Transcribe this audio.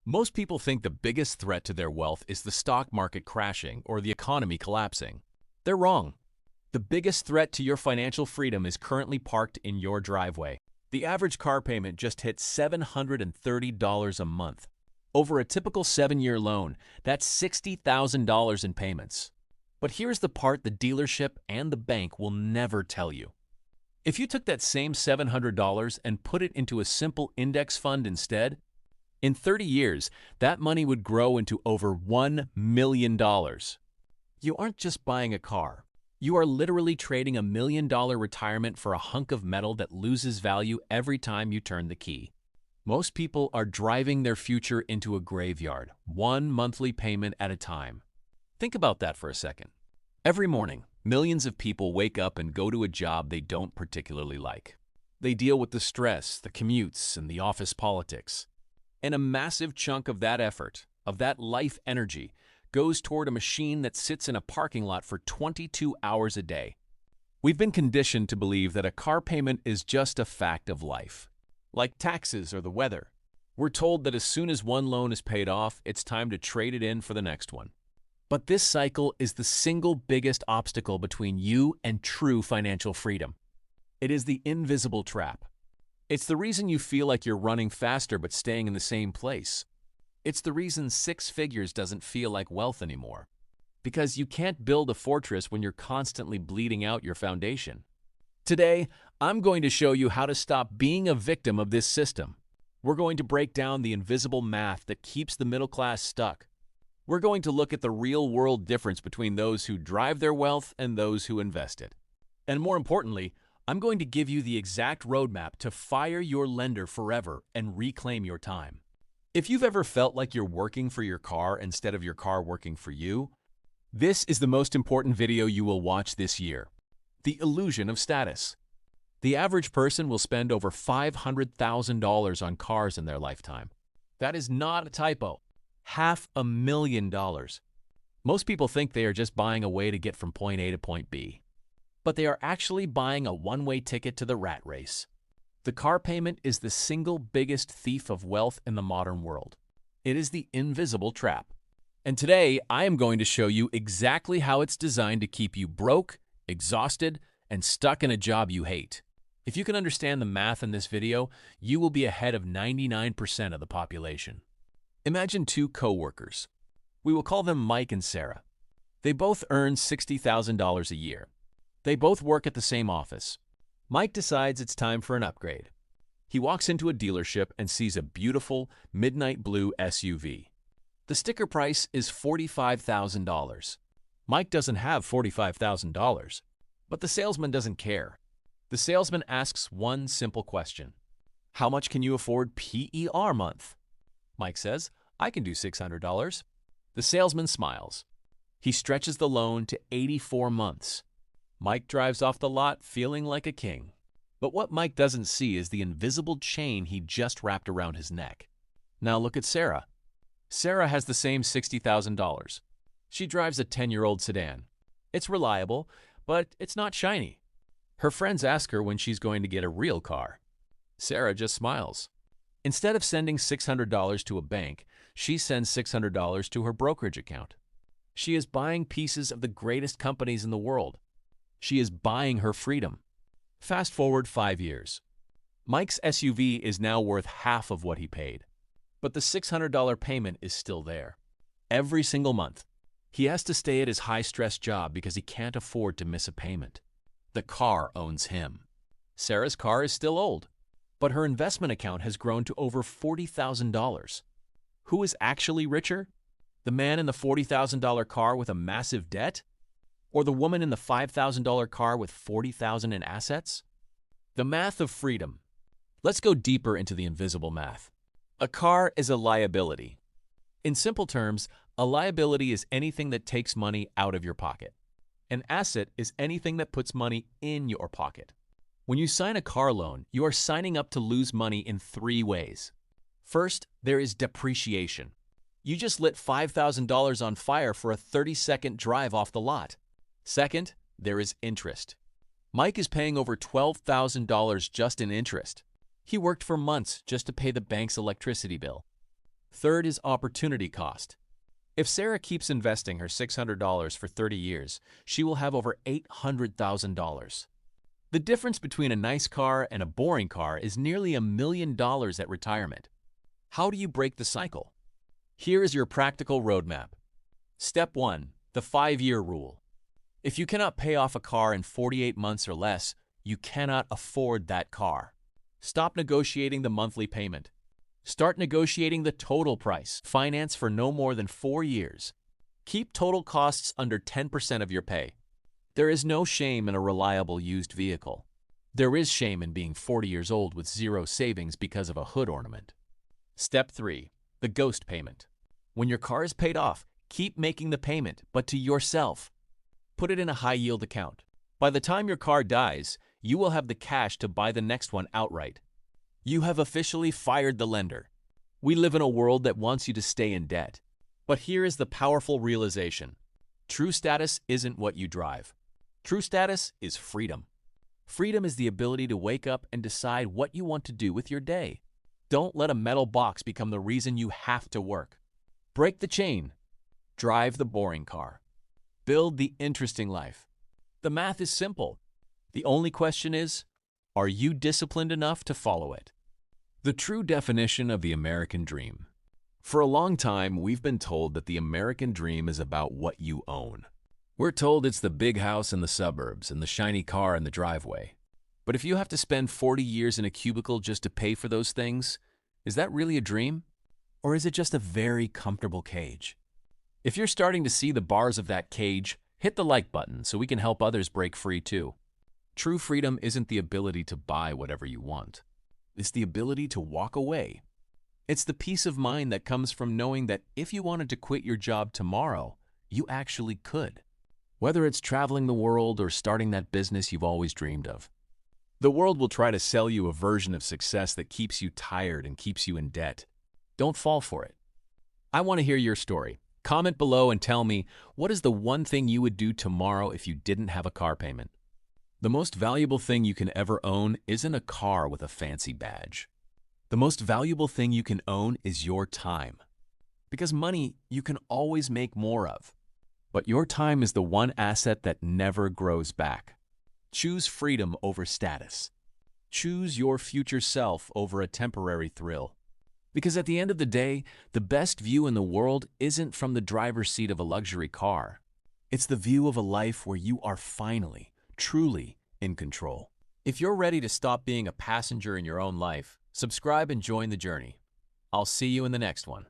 Most people think the biggest threat to their wealth is the stock market crashing or the economy collapsing. They're wrong. The biggest threat to your financial freedom is currently parked in your driveway. The average car payment just hit $730 a month. Over a typical 7-year loan, that's $60,000 in payments. But here's the part the dealership and the bank will never tell you. If you took that same $700 and put it into a simple index fund instead, in 30 years, that money would grow into over $1 million. You aren't just buying a car. You are literally trading $1 million retirement for a hunk of metal that loses value every time you turn the key. Most people are driving their future into a graveyard, one monthly payment at a time. Think about that for a second. Every morning, millions of people wake up and go to a job they don't particularly like. They deal with the stress, the commutes, and the office politics. And a massive chunk of that effort, of that life energy, goes toward a machine that sits in a parking lot for 22 hours a day. We've been conditioned to believe that a car payment is just a fact of life, like taxes or the weather. We're told that as soon as one loan is paid off, it's time to trade it in for the next one. But this cycle is the single biggest obstacle between you and true financial freedom. It is the invisible trap. It's the reason you feel like you're running faster but staying in the same place. It's the reason 6 figures doesn't feel like wealth anymore. Because you can't build a fortress when you're constantly bleeding out your foundation. Today, I'm going to show you how to stop being a victim of this system. We're going to break down the invisible math that keeps the middle class stuck. We're going to look at the real-world difference between those who drive their wealth and those who invest it. And more importantly, I'm going to give you the exact roadmap to fire your lender forever and reclaim your time. If you've ever felt like you're working for your car instead of your car working for you, this is the most important video you will watch this year. The illusion of status. The average person will spend over $500,000 on cars in their lifetime. That is not a typo. $500,000. Most people think they are just buying a way to get from point A to point B. But they are actually buying a one-way ticket to the rat race. The car payment is the single biggest thief of wealth in the modern world. It is the invisible trap. And today, I am going to show you exactly how it's designed to keep you broke, exhausted, and stuck in a job you hate. If you can understand the math in this video, you will be ahead of 99% of the population. Imagine 2 co-workers. We will call them Mike and Sarah. They both earn $60,000 a year. They both work at the same office. Mike decides it's time for an upgrade. He walks into a dealership and sees a beautiful midnight blue SUV. The sticker price is $45,000. Mike doesn't have $45,000, but the salesman doesn't care. The salesman asks one simple question. How much can you afford PER month? Mike says, I can do $600. The salesman smiles. He stretches the loan to 84 months. Mike drives off the lot feeling like a king. But what Mike doesn't see is the invisible chain he just wrapped around his neck. Now look at Sarah. Sarah has the same $60,000. She drives a 10-year-old sedan. It's reliable, but it's not shiny. Her friends ask her when she's going to get a real car. Sarah just smiles. Instead of sending $600 to a bank, she sends $600 to her brokerage account. She is buying pieces of the greatest companies in the world. She is buying her freedom. Fast forward 5 years. Mike's SUV is now worth half of what he paid. But the $600 payment is still there. Every single month, he has to stay at his high-stress job because he can't afford to miss a payment. The car owns him. Sarah's car is still old, but her investment account has grown to over $40,000. Who is actually richer? The man in the $40,000 car with a massive debt? Or the woman in the $5,000 car with $40,000 in assets? The math of freedom. Let's go deeper into the invisible math. A car is a liability. In simple terms, a liability is anything that takes money out of your pocket. An asset is anything that puts money in your pocket. When you sign a car loan, you are signing up to lose money in 3 ways. First, there is depreciation. You just lit $5,000 on fire for a 30-second drive off the lot. Second, there is interest. Mike is paying over $12,000 just in interest. He worked for months just to pay the bank's electricity bill. Third is opportunity cost. If Sarah keeps investing her $600 for 30 years, she will have over $800,000. The difference between a nice car and a boring car is nearly $1 million at retirement. How do you break the cycle? Here is your practical roadmap. Step 1. The 5-year rule. If you cannot pay off a car in 48 months or less, you cannot afford that car. Stop negotiating the monthly payment. Start negotiating the total price. Finance for no more than 4 years. Keep total costs under 10% of your pay. There is no shame in a reliable used vehicle. There is shame in being 40 years old with zero savings because of a hood ornament. Step 3. The ghost payment. When your car is paid off, keep making the payment, but to yourself. Put it in a high-yield account. By the time your car dies, you will have the cash to buy the next one outright. You have officially fired the lender. We live in a world that wants you to stay in debt. But here is the powerful realization. True status isn't what you drive. True status is freedom. Freedom is the ability to wake up and decide what you want to do with your day. Don't let a metal box become the reason you have to work. Break the chain. Drive the boring car. Build the interesting life. The math is simple. The only question is, are you disciplined enough to follow it? The true definition of the American dream. For a long time, we've been told that the American dream is about what you own. We're told it's the big house in the suburbs and the shiny car in the driveway. But if you have to spend 40 years in a cubicle just to pay for those things, is that really a dream? Or is it just a very comfortable cage? If you're starting to see the bars of that cage, hit the like button so we can help others break free too. True freedom isn't the ability to buy whatever you want. It's the ability to walk away. It's the peace of mind that comes from knowing that if you wanted to quit your job tomorrow, you actually could. Whether it's traveling the world or starting that business you've always dreamed of. The world will try to sell you a version of success that keeps you tired and keeps you in debt. Don't fall for it. I want to hear your story. Comment below and tell me, what is the one thing you would do tomorrow if you didn't have a car payment? The most valuable thing you can ever own isn't a car with a fancy badge. The most valuable thing you can own is your time. Because money you can always make more of. But your time is the one asset that never grows back. Choose freedom over status. Choose your future self over a temporary thrill. Because at the end of the day, the best view in the world isn't from the driver's seat of a luxury car. It's the view of a life where you are finally, truly in control. If you're ready to stop being a passenger in your own life, subscribe and join the journey. I'll see you in the next one.